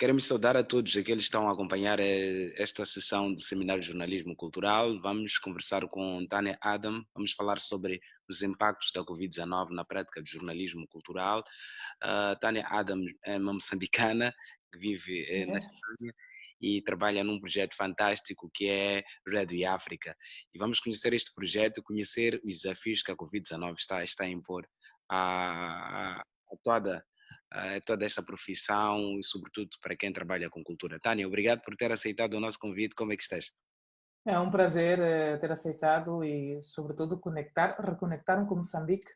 Queremos saudar a todos aqueles que estão a acompanhar esta sessão do Seminário de Jornalismo Cultural. Vamos conversar com Tânia Adam, vamos falar sobre os impactos da Covid-19 na prática de jornalismo cultural. Tânia Adam é uma moçambicana que vive na É. Espanha e trabalha num projeto fantástico que é Rádio África. E vamos conhecer este projeto, conhecer os desafios que a Covid-19 está a impor a toda essa profissão e, sobretudo, para quem trabalha com cultura. Tânia, obrigado por ter aceitado o nosso convite. Como é que estás? É um prazer ter aceitado e, sobretudo, reconectar com Moçambique.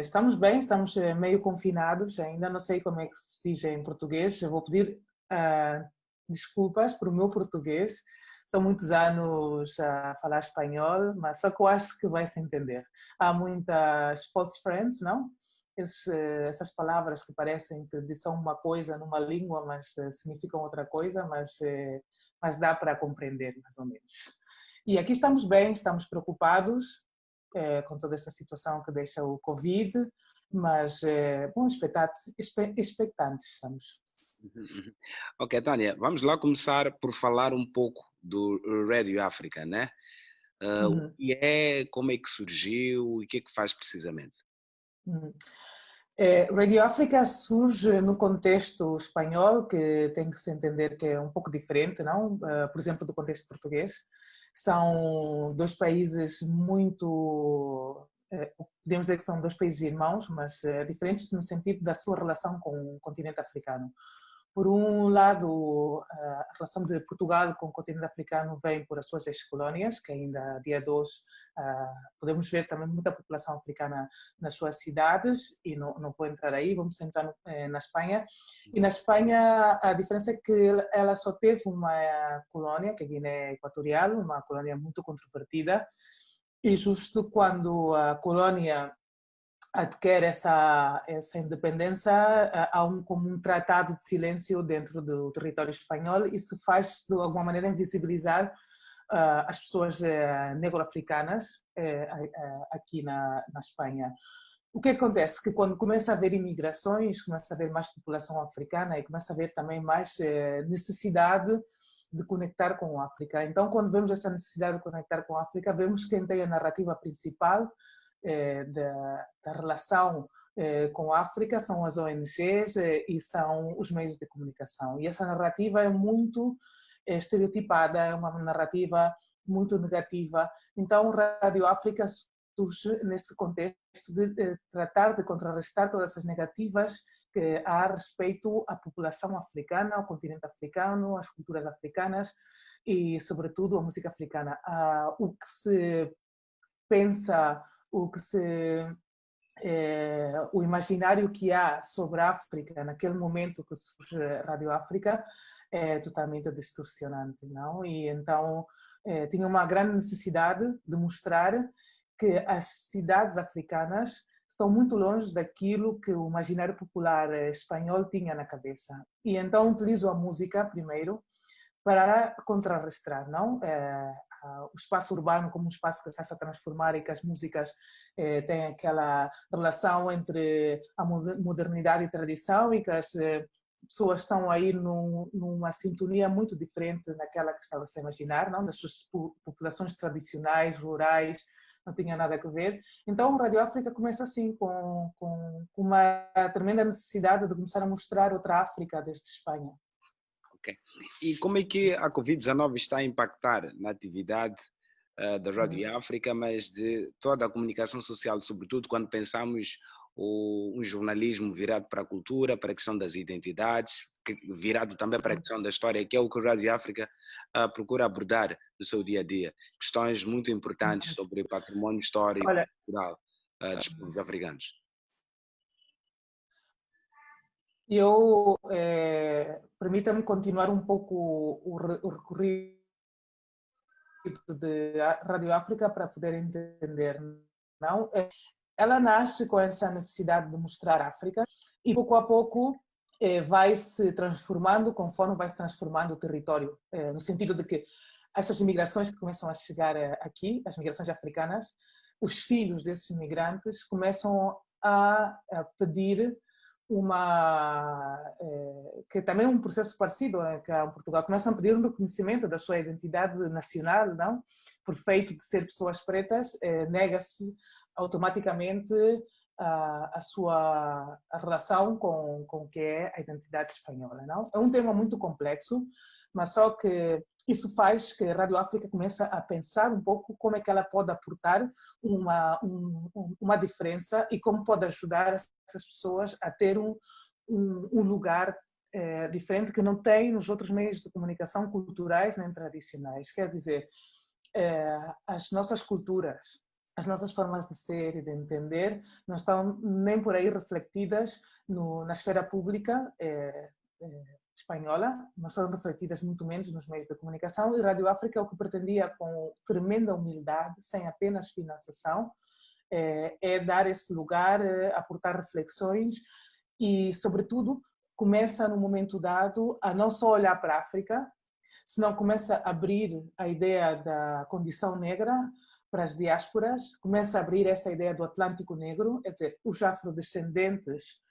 Estamos bem, estamos meio confinados, ainda não sei como é que se diz em português. Eu vou pedir desculpas por o meu português. São muitos anos a falar espanhol, mas só que eu acho que vai se entender. Há muitas false friends, não? Essas palavras que parecem que são uma coisa numa língua, mas significam outra coisa, mas dá para compreender mais ou menos. E aqui estamos bem, estamos preocupados com toda esta situação que deixa o Covid, mas bom, expectantes estamos. Ok, Tânia, vamos lá começar por falar um pouco do Rádio África, né? O Uhum, que é, como é que surgiu e o que é que faz precisamente? uhum. Radio África surge no contexto espanhol, que tem que se entender que é um pouco diferente, não? Por exemplo, do contexto português. São dois países muito, podemos dizer que são dois países irmãos, mas diferentes no sentido da sua relação com o continente africano. Por um lado, a relação de Portugal com o continente africano vem por as suas ex-colónias, que ainda dia de hoje podemos ver também muita população africana nas suas cidades, e não vou entrar aí, vamos entrar na Espanha. E na Espanha a diferença é que ela só teve uma colónia, que é a Guiné Equatorial, uma colónia muito controvertida, e justo quando a colónia adquire essa independência, há como um tratado de silêncio dentro do território espanhol e se faz, de alguma maneira, invisibilizar as pessoas negro-africanas aqui na Espanha. O que acontece? Que quando começa a haver imigrações, começa a haver mais população africana e começa a haver também mais necessidade de conectar com a África. Então, quando vemos essa necessidade de conectar com a África, vemos quem tem a narrativa principal da relação com a África são as ONGs e são os meios de comunicação. E essa narrativa é muito estereotipada, é uma narrativa muito negativa. Então, Rádio África surge nesse contexto de tratar de contrarrestar todas essas negativas que há a respeito à população africana, ao continente africano, às culturas africanas e, sobretudo, à música africana. O que se pensa, o imaginário que há sobre a África naquele momento que surge a Rádio África é totalmente distorcionante, não? E então tinha uma grande necessidade de mostrar que as cidades africanas estão muito longe daquilo que o imaginário popular espanhol tinha na cabeça. E então utilizo a música primeiro para contrarrestar, não? O espaço urbano como um espaço que faça transformar e que as músicas têm aquela relação entre a modernidade e tradição e que as pessoas estão aí numa sintonia muito diferente daquela que estava a se imaginar, não? Das suas populações tradicionais, rurais, não tinha nada a ver. Então, o Rádio África começa assim, com uma tremenda necessidade de começar a mostrar outra África desde Espanha. Ok. E como é que a Covid-19 está a impactar na atividade da Rádio África, mas de toda a comunicação social, sobretudo quando pensamos um jornalismo virado para a cultura, para a questão das identidades, virado também para a questão da história, que é o que a Rádio África procura abordar no seu dia a dia. Questões muito importantes sobre o património histórico Olha, e cultural dos povos africanos. eu permita-me continuar um pouco o recorrido de Rádio África para poder entender, não? Ela nasce com essa necessidade de mostrar a África e pouco a pouco vai se transformando conforme vai se transformando o território, no sentido de que essas imigrações que começam a chegar aqui, as migrações africanas, os filhos desses migrantes começam a pedir que também é um processo parecido que há em Portugal, começam a pedir um reconhecimento da sua identidade nacional, não? Por feito de ser pessoas pretas, nega-se automaticamente a relação com o que é a identidade espanhola, não? É um tema muito complexo, mas só que isso faz que a Rádio África comece a pensar um pouco como é que ela pode aportar uma diferença e como pode ajudar essas pessoas a ter um lugar diferente que não tem nos outros meios de comunicação culturais nem tradicionais. Quer dizer, as nossas culturas, as nossas formas de ser e de entender não estão nem por aí refletidas na esfera pública espanhola, não são refletidas muito menos nos meios de comunicação, e Rádio África o que pretendia com tremenda humildade, sem apenas financiação, é dar esse lugar, aportar reflexões e, sobretudo, começa no momento dado a não só olhar para a África, senão começa a abrir a ideia da condição negra para as diásporas, começa a abrir essa ideia do Atlântico Negro, quer dizer, os afrodescendentes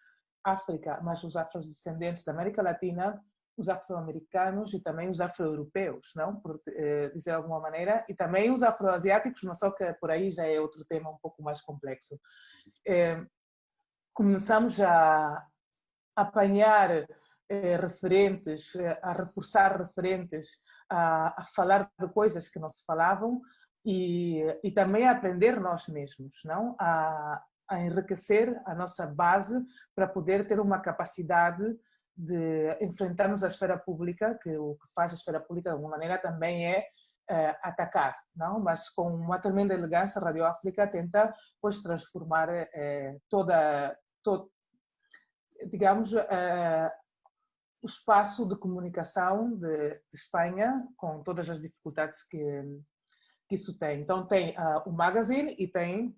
África, mas os afrodescendentes da América Latina, os afro-americanos e também os afro-europeus, não? Por dizer de alguma maneira, e também os afro-asiáticos, mas só que por aí já é outro tema um pouco mais complexo. Começamos a apanhar referentes, a reforçar referentes, a falar de coisas que não se falavam e também a aprender nós mesmos, não? A enriquecer a nossa base para poder ter uma capacidade de enfrentarmos a esfera pública, que o que faz a esfera pública de alguma maneira também é atacar, não? Mas com uma tremenda elegância a Rádio África tenta pois transformar digamos, o espaço de comunicação de Espanha, com todas as dificuldades que isso tem. Então tem o magazine e tem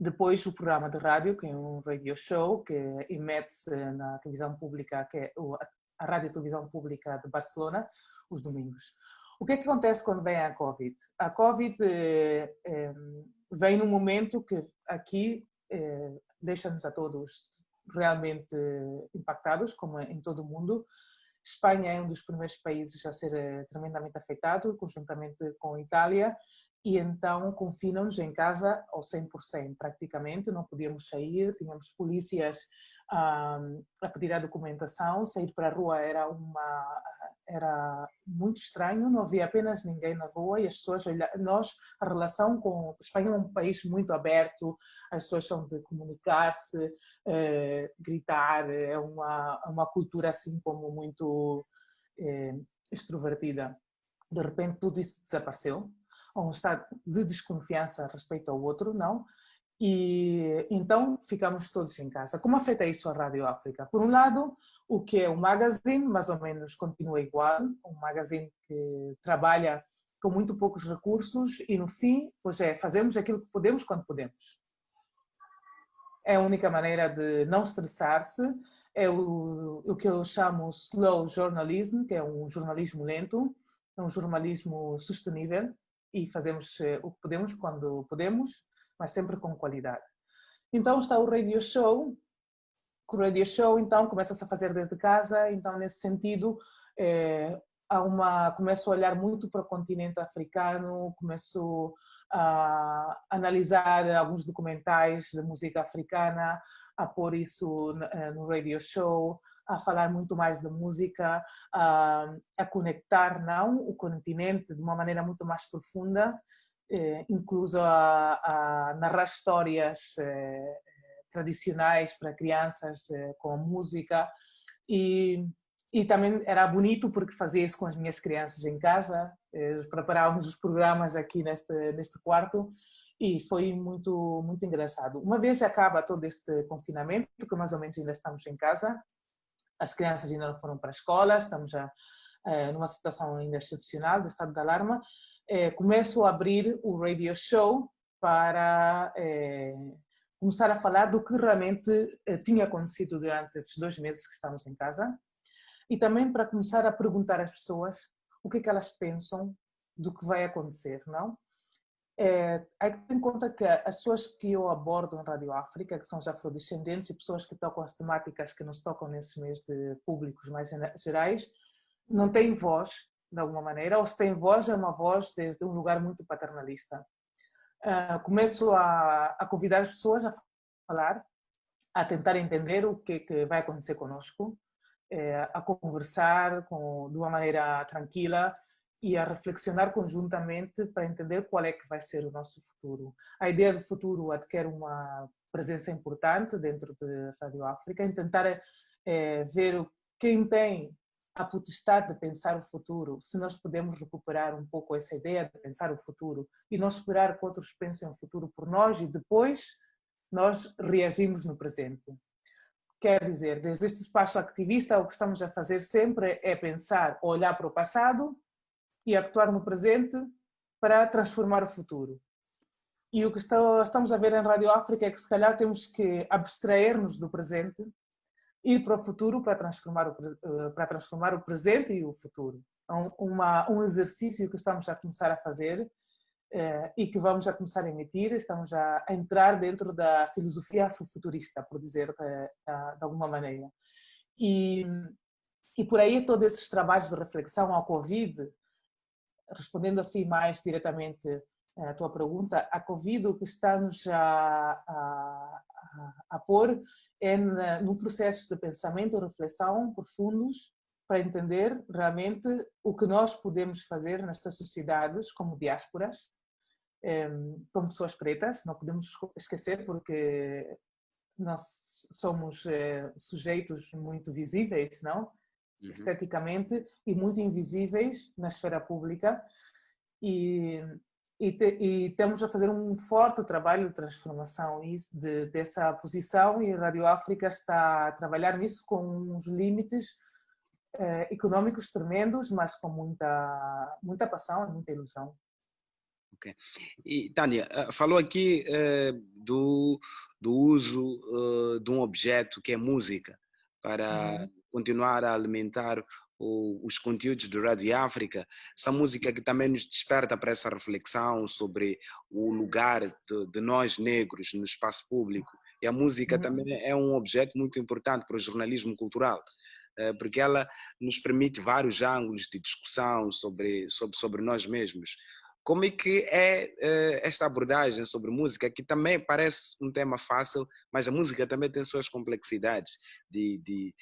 depois o programa de rádio, que é um radio show, que emete-se na televisão pública, que é a Rádio Televisão Pública de Barcelona, os domingos. O que é que acontece quando vem a Covid? A Covid vem num momento que aqui deixa-nos a todos realmente impactados, como em todo o mundo. Espanha é um dos primeiros países a ser tremendamente afetado, conjuntamente com a Itália, e então confinam-nos em casa ao 100%, praticamente, não podíamos sair, tínhamos polícias a pedir a documentação, sair para a rua era muito estranho, não havia apenas ninguém na rua e as pessoas a relação com Espanha é um país muito aberto, as pessoas são de comunicar-se, gritar, é uma cultura assim como muito extrovertida. De repente tudo isso desapareceu, há um estado de desconfiança a respeito ao outro, não? E então ficamos todos em casa. Como afeta isso a Rádio África? Por um lado, o que é o magazine, mais ou menos continua igual, um magazine que trabalha com muito poucos recursos e no fim, pois fazemos aquilo que podemos quando podemos. É a única maneira de não estressar-se, é o que eu chamo slow journalism, que é um jornalismo lento, é um jornalismo sustentável e fazemos o que podemos quando podemos, mas sempre com qualidade. Então está o radio show. O radio show então começa-se a fazer desde casa, então nesse sentido começo a olhar muito para o continente africano, começo a analisar alguns documentais de música africana, a pôr isso no radio show, a falar muito mais de música, a conectar o continente de uma maneira muito mais profunda, incluso a narrar histórias tradicionais para crianças com música e também era bonito porque fazia isso com as minhas crianças em casa, preparávamos os programas aqui neste quarto e foi muito, muito engraçado. Uma vez acaba todo este confinamento, que mais ou menos ainda estamos em casa, as crianças ainda não foram para a escola, estamos já numa situação ainda excepcional de estado de alarma, começo a abrir o radio show para começar a falar do que realmente tinha acontecido durante esses 2 meses que estamos em casa e também para começar a perguntar às pessoas o que é que elas pensam do que vai acontecer, não? Hay que ter em conta que as pessoas que eu abordo em Rádio África, que são os afrodescendentes e pessoas que tocam as temáticas que nos tocam nesses meios de públicos mais gerais, não têm voz, de alguma maneira, ou se têm voz, é uma voz desde um lugar muito paternalista. Começo a convidar as pessoas a falar, a tentar entender o que vai acontecer conosco, a conversar de uma maneira tranquila e a reflexionar conjuntamente para entender qual é que vai ser o nosso futuro. A ideia do futuro adquire uma presença importante dentro de Rádio África, em tentar ver quem tem a potestade de pensar o futuro, se nós podemos recuperar um pouco essa ideia de pensar o futuro e não esperar que outros pensem o futuro por nós e depois nós reagimos no presente. Quer dizer, desde este espaço ativista, o que estamos a fazer sempre é pensar, olhar para o passado e actuar no presente para transformar o futuro. E o que estamos a ver em Rádio África é que se calhar temos que abstrair-nos do presente, ir para o futuro para transformar o presente e o futuro. Um exercício que estamos a começar a fazer e que vamos a começar a emitir, estamos a entrar dentro da filosofia afrofuturista, por dizer de alguma maneira. E por aí todos esses trabalhos de reflexão ao Covid, respondendo assim mais diretamente à tua pergunta, a Covid o que está-nos a pôr é no processo de pensamento e reflexão profundos para entender realmente o que nós podemos fazer nessas sociedades como diásporas, como pessoas pretas, não podemos esquecer porque nós somos sujeitos muito visíveis, não? Esteticamente, e muito invisíveis na esfera pública e temos a fazer um forte trabalho de transformação dessa posição e a Rádio África está a trabalhar nisso com uns limites económicos tremendos, mas com muita paixão e muita ilusão. Okay. E, Tânia, falou aqui do uso de um objeto que é música para continuar a alimentar os conteúdos do Rádio África. Essa música que também nos desperta para essa reflexão sobre o lugar de nós negros no espaço público. E a música também é um objeto muito importante para o jornalismo cultural, porque ela nos permite vários ângulos de discussão sobre nós mesmos. Como é que é esta abordagem sobre música, que também parece um tema fácil, mas a música também tem suas complexidades de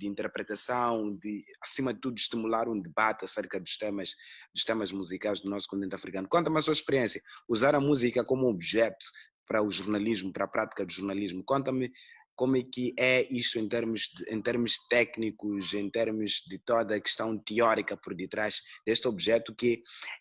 interpretação, acima de tudo, estimular um debate acerca dos temas musicais do nosso continente africano. Conta-me a sua experiência, usar a música como objeto para o jornalismo, para a prática do jornalismo. Conta-me como é que é isso em termos técnicos, em termos de toda a questão teórica por detrás deste objeto, que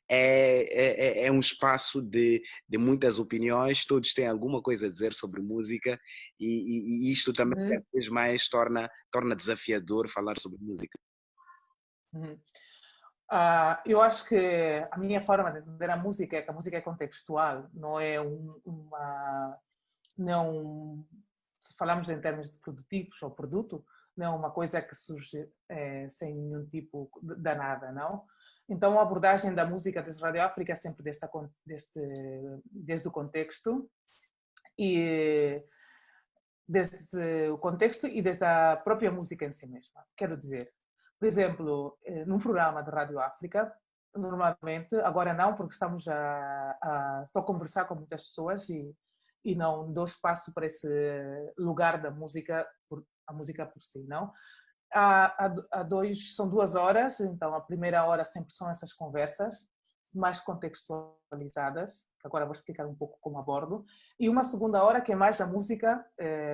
é um espaço de muitas opiniões, todos têm alguma coisa a dizer sobre música e isto também cada vez mais torna desafiador falar sobre música. Eu acho que a minha forma de entender a música é que a música é contextual, não é se falamos em termos de produtivos ou produto, não é uma coisa que surge sem nenhum tipo de nada, não? Então a abordagem da música desde Rádio África é sempre desde o contexto e desde o contexto e desde a própria música em si mesma. Quero dizer, por exemplo, num programa de Rádio África, normalmente, agora não, porque estou a conversar com muitas pessoas e não dou espaço para esse lugar da música, a música por si, não? São 2 horas, então a primeira hora sempre são essas conversas mais contextualizadas, que agora vou explicar um pouco como abordo, e uma segunda hora que é mais a música,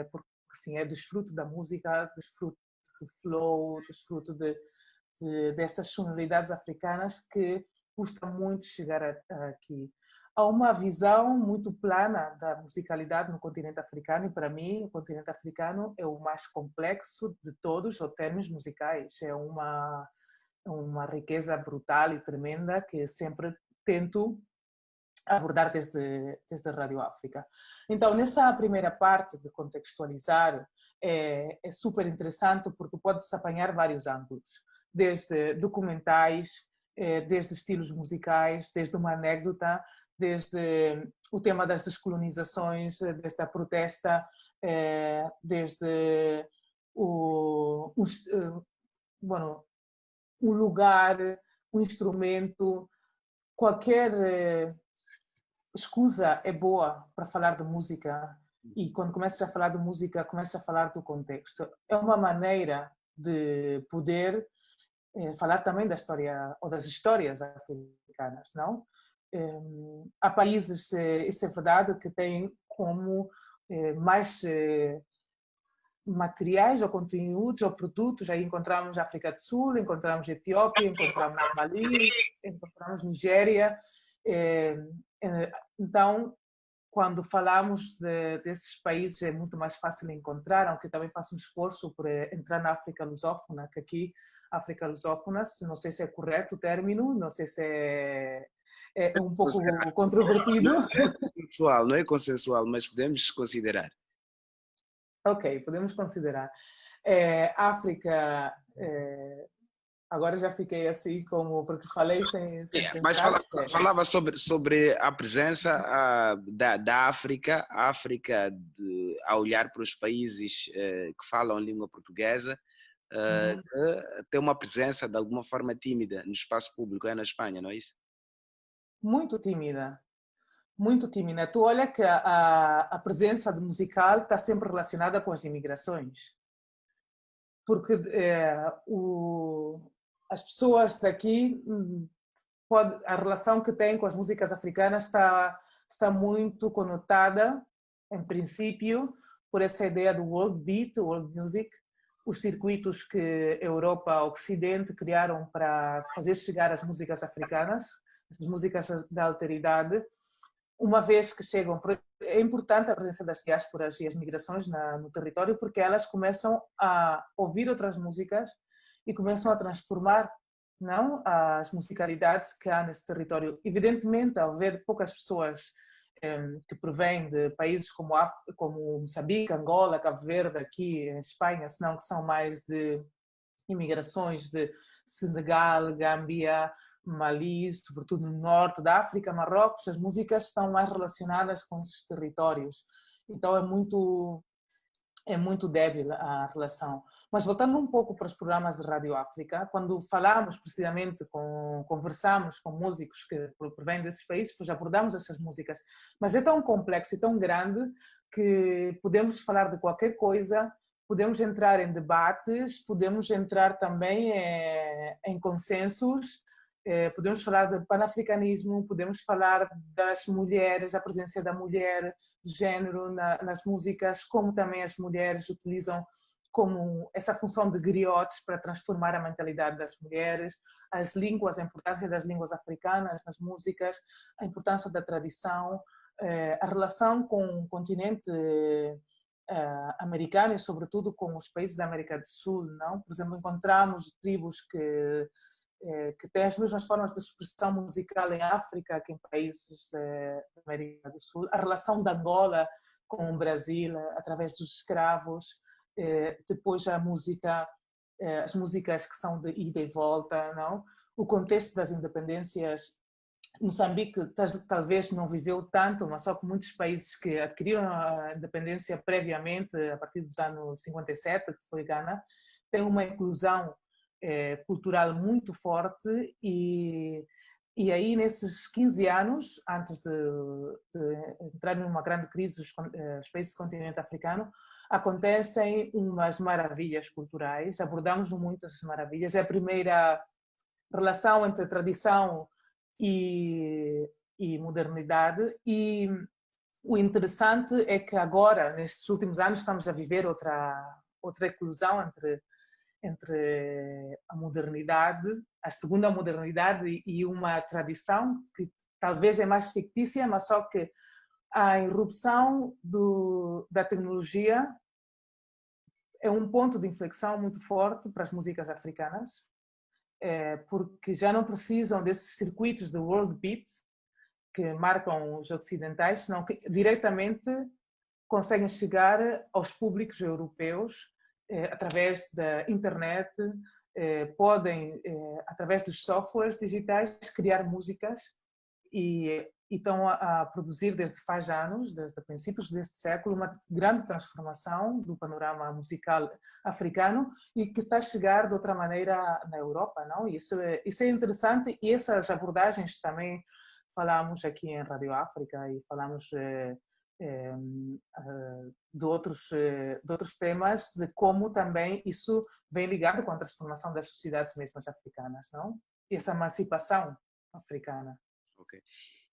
porque sim, é desfruto da música, desfruto do flow, desfruto dessas sonoridades africanas que custa muito chegar aqui. Há uma visão muito plana da musicalidade no continente africano e para mim o continente africano é o mais complexo de todos os termos musicais. É uma riqueza brutal e tremenda que sempre tento abordar desde a Rádio África. Então, nessa primeira parte de contextualizar, é super interessante porque pode-se apanhar vários ângulos, desde documentais, desde estilos musicais, desde uma anedota, desde o tema das descolonizações, desde a protesta, desde bueno, um lugar, um instrumento, qualquer escusa é boa para falar de música. E quando começas a falar de música, começas a falar do contexto. É uma maneira de poder falar também da história ou das histórias africanas, não? Há países, isso é verdade, que têm como mais materiais ou conteúdos ou produtos. Aí encontramos África do Sul, encontramos Etiópia, encontramos Mali, encontramos Nigéria. Então, quando falamos desses países é muito mais fácil encontrar, aunque também faço um esforço por entrar na África lusófona, que aqui, África lusófona, não sei se é correto o término, não sei se é um pouco controvertido. Não é consensual, mas podemos considerar. Ok, podemos considerar. África, agora já fiquei assim como, porque falei sem mas pensar. falava sobre a presença da África, a olhar para os países que falam língua portuguesa, ter uma presença de alguma forma tímida no espaço público, na Espanha, não é isso? Muito tímida. Muito tímida. Tu olha que a presença do musical está sempre relacionada com as imigrações. Porque as pessoas daqui, a relação que têm com as músicas africanas está muito conotada, em princípio, por essa ideia do world beat, world music, os circuitos que a Europa, o Ocidente criaram para fazer chegar as músicas africanas, as músicas da alteridade. Uma vez que chegam, é importante a presença das diásporas e as migrações no território, porque elas começam a ouvir outras músicas e começam a transformar, não, as musicalidades que há nesse território. Evidentemente, ao ver poucas pessoas que provêm de países como Moçambique, Angola, Cabo Verde, aqui em Espanha, senão que são mais de imigrações de Senegal, Gâmbia, Mali, sobretudo no norte da África, Marrocos, as músicas estão mais relacionadas com esses territórios. Então é muito débil a relação. Mas voltando um pouco para os programas de Rádio África, quando falamos precisamente, conversamos com músicos que provêm desses países, pois abordamos essas músicas. Mas é tão complexo e tão grande que podemos falar de qualquer coisa, podemos entrar em debates, podemos entrar também em consensos, podemos falar de panafricanismo, podemos falar das mulheres, a presença da mulher, do género nas músicas, como também as mulheres utilizam como essa função de griotes para transformar a mentalidade das mulheres, as línguas, a importância das línguas africanas nas músicas, a importância da tradição, a relação com o continente americano e sobretudo com os países da América do Sul, não? Por exemplo, encontramos tribos que têm as mesmas formas de expressão musical em África que em países da América do Sul. A relação da Angola com o Brasil através dos escravos, depois a música, as músicas que são de ida e volta, não? O contexto das independências. Moçambique talvez não viveu tanto, mas só que muitos países que adquiriram a independência previamente, a partir dos anos 57, que foi Gana, têm uma inclusão cultural muito forte e aí nesses 15 anos, antes de entrar numa grande crise os países do continente africano, acontecem umas maravilhas culturais, abordamos muito essas maravilhas. É a primeira relação entre tradição e modernidade, e o interessante é que agora, nestes últimos anos, estamos a viver outra eclosão entre a modernidade, a segunda modernidade e uma tradição que talvez é mais fictícia, mas só que a irrupção da tecnologia é um ponto de inflexão muito forte para as músicas africanas, porque já não precisam desses circuitos de world beat que marcam os ocidentais, senão que diretamente conseguem chegar aos públicos europeus através da internet, podem, através dos softwares digitais, criar músicas e estão a produzir desde faz anos, desde princípios deste século, uma grande transformação do panorama musical africano e que está a chegar de outra maneira na Europa, não? Isso é interessante e essas abordagens também falamos aqui em Rádio África e falamos de outros temas, de como também isso vem ligado com a transformação das sociedades mesmas africanas, não? Essa emancipação africana. Ok.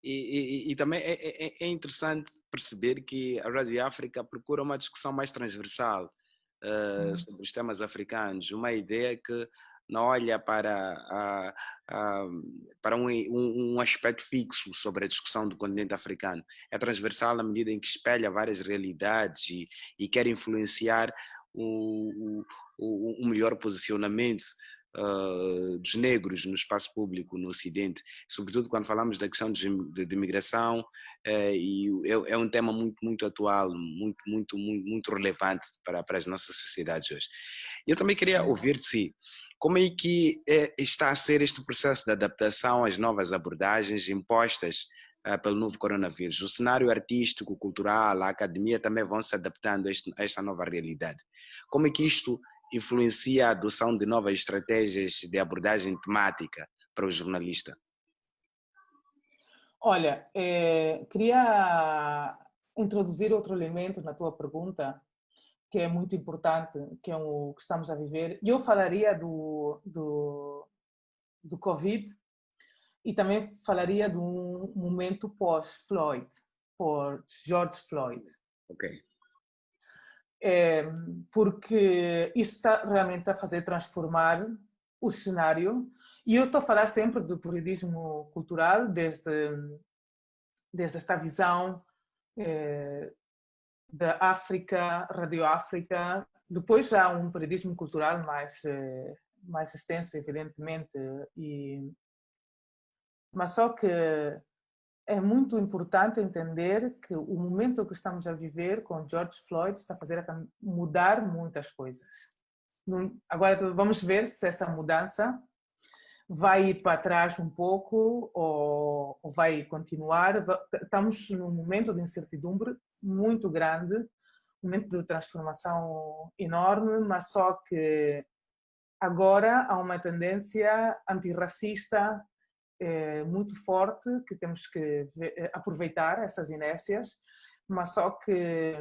E também é interessante perceber que a Rádio África procura uma discussão mais transversal sobre os temas africanos, uma ideia que não olha para um aspecto fixo sobre a discussão do continente africano. É transversal na medida em que espelha várias realidades e quer influenciar o melhor posicionamento dos negros no espaço público no Ocidente, sobretudo quando falamos da questão de imigração, e é um tema muito atual, muito relevante para as nossas sociedades hoje. Eu também queria ouvir de si, como é que está a ser este processo de adaptação às novas abordagens impostas pelo novo coronavírus? O cenário artístico, cultural, a academia também vão se adaptando a esta nova realidade. Como é que isto influencia a adoção de novas estratégias de abordagem temática para o jornalista? Olha, queria introduzir outro elemento na tua pergunta, que é muito importante, que é o que estamos a viver. Eu falaria do Covid e também falaria de um momento pós-Floyd, por George Floyd. Ok. Porque isso está realmente a fazer transformar o cenário. E eu estou a falar sempre do periodismo cultural, desde esta visão da África, Radio África. Depois já há um periodismo cultural mais extenso, evidentemente, mas só que é muito importante entender que o momento que estamos a viver com George Floyd está a fazer mudar muitas coisas. Agora vamos ver se essa mudança vai ir para trás um pouco ou vai continuar. Estamos num momento de incertidumbre muito grande, um momento de transformação enorme, mas só que agora há uma tendência antirracista muito forte, que temos que aproveitar essas inércias, mas só que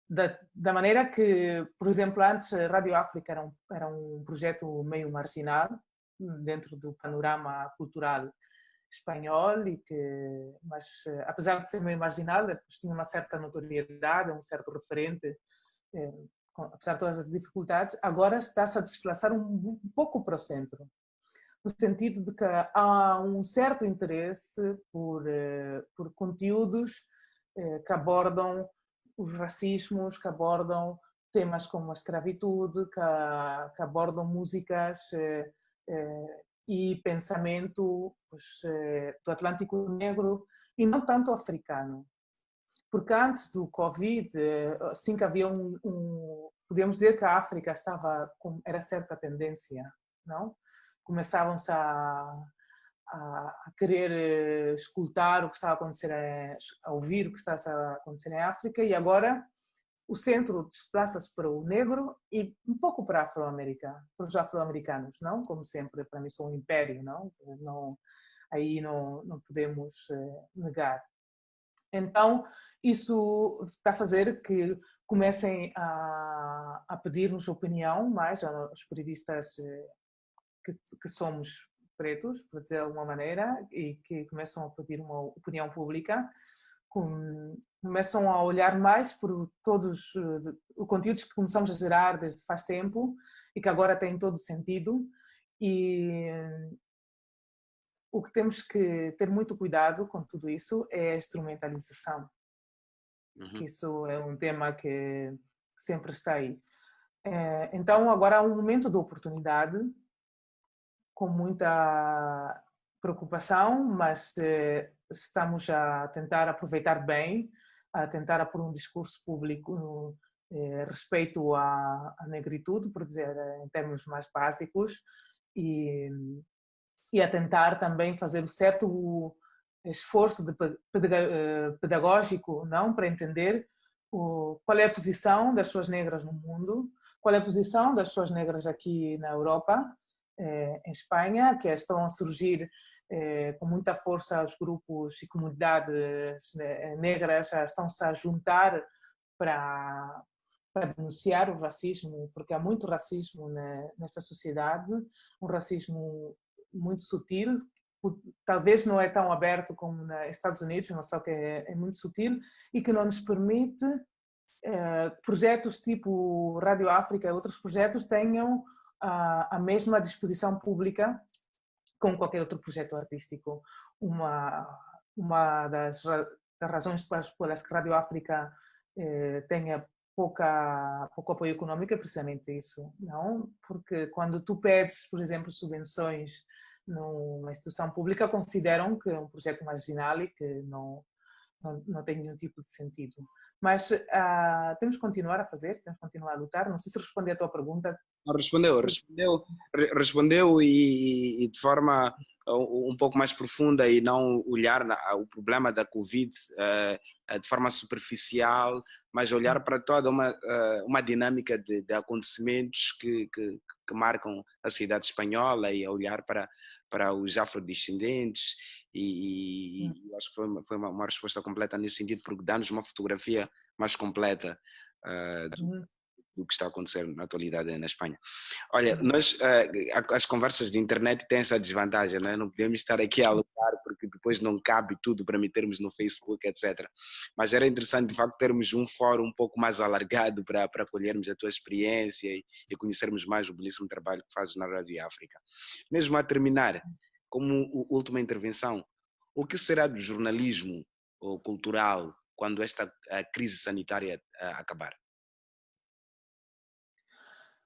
da maneira que, por exemplo, antes a Rádio África era um projeto meio marginal dentro do panorama cultural espanhol, mas apesar de ser meio marginal, tinha uma certa notoriedade, um certo referente, apesar de todas as dificuldades, agora está-se a desplaçar um pouco para o centro, no sentido de que há um certo interesse por conteúdos que abordam os racismos, que abordam temas como a escravitude, que abordam músicas e pensamento do Atlântico Negro e não tanto africano. Porque antes do Covid, assim que havia podemos dizer que a África era certa tendência, não? Começavam-se a querer escutar o que estava a acontecer, a ouvir o que estava a acontecer em África, e agora o centro desplaça-se para o negro e um pouco para os afro-americanos, não? Como sempre, para mim são um império, não? Aí não podemos negar. Então, isso está a fazer que comecem a pedir-nos opinião mais aos periodistas que somos pretos, por dizer de alguma maneira, e que começam a pedir uma opinião pública, começam a olhar mais por todos os conteúdos que começamos a gerar desde faz tempo e que agora têm todo sentido, e o que temos que ter muito cuidado com tudo isso é a instrumentalização. Que isso é um tema que sempre está aí. Então agora há um momento de oportunidade, com muita preocupação, mas estamos a tentar aproveitar bem, a tentar pôr um discurso público respeito à negritude, por dizer, em termos mais básicos, e e a tentar também fazer o certo esforço pedagógico, não, para entender qual é a posição das pessoas negras no mundo, qual é a posição das pessoas negras aqui na Europa, em Espanha, que estão a surgir com muita força os grupos e comunidades negras, estão-se a juntar para denunciar o racismo, porque há muito racismo nesta sociedade, um racismo muito sutil, talvez não é tão aberto como nos Estados Unidos, mas só que é muito sutil e que não nos permite projetos tipo Rádio África e outros projetos tenham a mesma disposição pública como qualquer outro projeto artístico. Uma das razões pelas que Rádio África tenha pouco apoio econômico é precisamente isso, não? Porque quando tu pedes, por exemplo, subvenções numa instituição pública, consideram que é um projeto marginal e que não tem nenhum tipo de sentido. Mas temos que continuar a fazer, temos que continuar a lutar. Não sei se respondi à tua pergunta. Respondeu e de forma um pouco mais profunda e não olhar o problema da Covid de forma superficial, mas olhar para toda uma dinâmica de acontecimentos que marcam a sociedade espanhola e olhar para os afrodescendentes e acho que foi uma resposta completa nesse sentido, porque dá-nos uma fotografia mais completa do que está a acontecer na atualidade na Espanha. Olha, nós, as conversas de internet têm essa desvantagem, né? Não podemos estar aqui a lutar porque depois não cabe tudo para metermos no Facebook, etc. Mas era interessante, de facto, termos um fórum um pouco mais alargado para acolhermos a tua experiência e conhecermos mais o belíssimo trabalho que fazes na Rádio África. Mesmo a terminar, como última intervenção, o que será do jornalismo cultural quando esta crise sanitária acabar?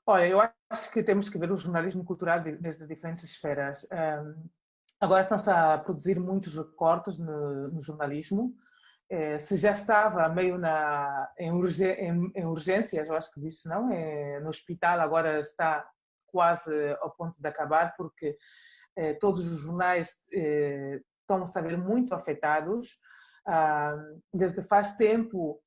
Olha, eu acho que temos que ver o jornalismo cultural desde diferentes esferas. Agora estão-se a produzir muitos recortes no jornalismo. Se já estava meio em urgências, eu acho que disse, não? No hospital agora está quase ao ponto de acabar, porque todos os jornais estão-se a ver muito afetados. Desde faz tempo,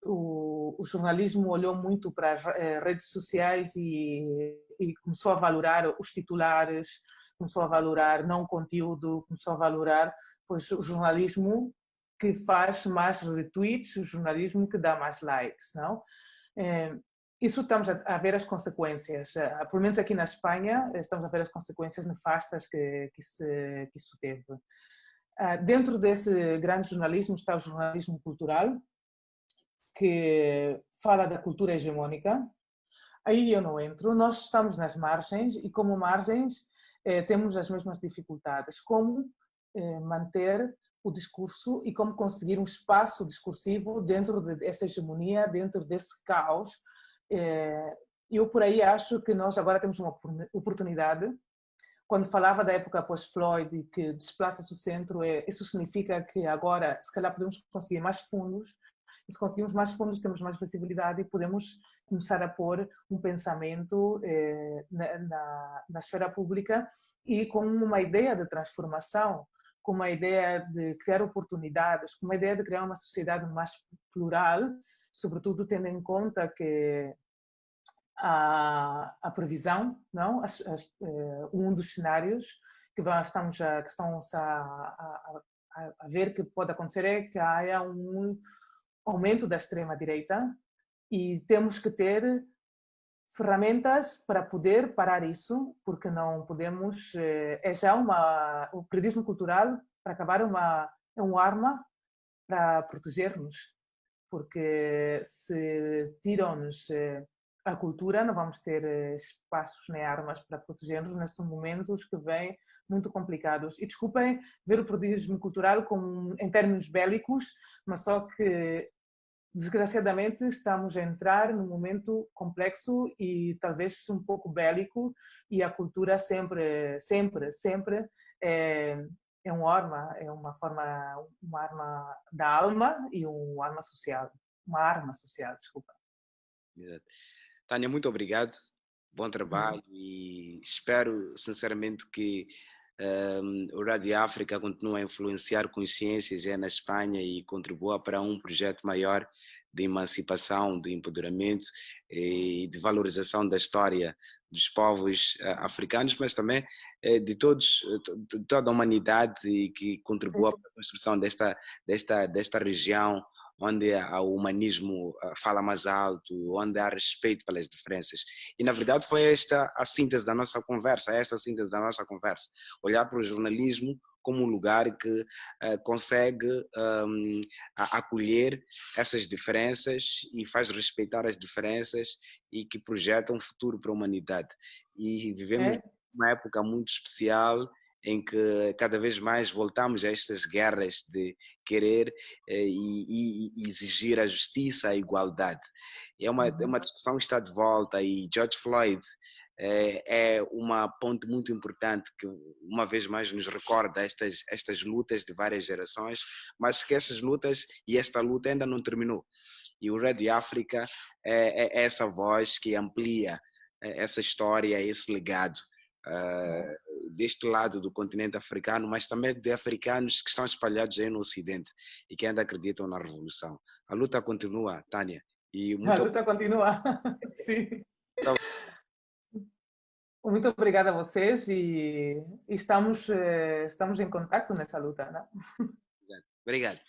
o jornalismo olhou muito para as redes sociais e começou a valorar os titulares, começou a valorar não o conteúdo, começou a valorar pois, o jornalismo que faz mais retweets, o jornalismo que dá mais likes, não? Isso estamos a ver as consequências, pelo menos aqui na Espanha, estamos a ver as consequências nefastas que isso teve. Dentro desse grande jornalismo está o jornalismo cultural, que fala da cultura hegemónica. Aí eu não entro, nós estamos nas margens e como margens temos as mesmas dificuldades. Como manter o discurso e como conseguir um espaço discursivo dentro dessa hegemonia, dentro desse caos. Eu por aí acho que nós agora temos uma oportunidade. Quando falava da época pós-Floyd, que desplaça-se o centro, isso significa que agora, se calhar, podemos conseguir mais fundos. E se conseguimos mais fundos, temos mais visibilidade e podemos começar a pôr um pensamento na esfera pública e com uma ideia de transformação, com uma ideia de criar oportunidades, com uma ideia de criar uma sociedade mais plural, sobretudo tendo em conta que a previsão, não? Um dos cenários que estão a ver que pode acontecer é que haja um aumento da extrema-direita e temos que ter ferramentas para poder parar isso, porque não podemos... o periodismo cultural, para acabar, é uma arma para proteger-nos, porque se tiram-nos a cultura, não vamos ter espaços nem armas para proteger-nos nesses momentos que vêm muito complicados. E desculpem ver o periodismo cultural em termos bélicos, mas só que desgraçadamente estamos a entrar num momento complexo e talvez um pouco bélico e a cultura sempre é uma arma da alma e uma arma social, desculpa. Exato. Tânia, muito obrigado, bom trabalho e espero sinceramente que O Rádio África continua a influenciar consciências na Espanha e contribua para um projeto maior de emancipação, de empoderamento e de valorização da história dos povos africanos, mas também de de toda a humanidade e que contribua para a construção desta região onde o humanismo fala mais alto, onde há respeito pelas diferenças. E, na verdade, foi esta a síntese da nossa conversa, olhar para o jornalismo como um lugar que consegue acolher essas diferenças e faz respeitar as diferenças e que projeta um futuro para a humanidade. E vivemos uma época muito especial em que cada vez mais voltamos a estas guerras de querer e exigir a justiça, a igualdade. É uma discussão que está de volta e George Floyd é uma ponte muito importante que uma vez mais nos recorda estas lutas de várias gerações, mas que essas lutas e esta luta ainda não terminou. E o Rádio África é essa voz que amplia essa história, esse legado deste lado do continente africano, mas também de africanos que estão espalhados aí no Ocidente e que ainda acreditam na revolução. A luta continua, Tânia. E a luta continua, sim. Muito obrigada a vocês e estamos em contato nessa luta, né? Obrigado.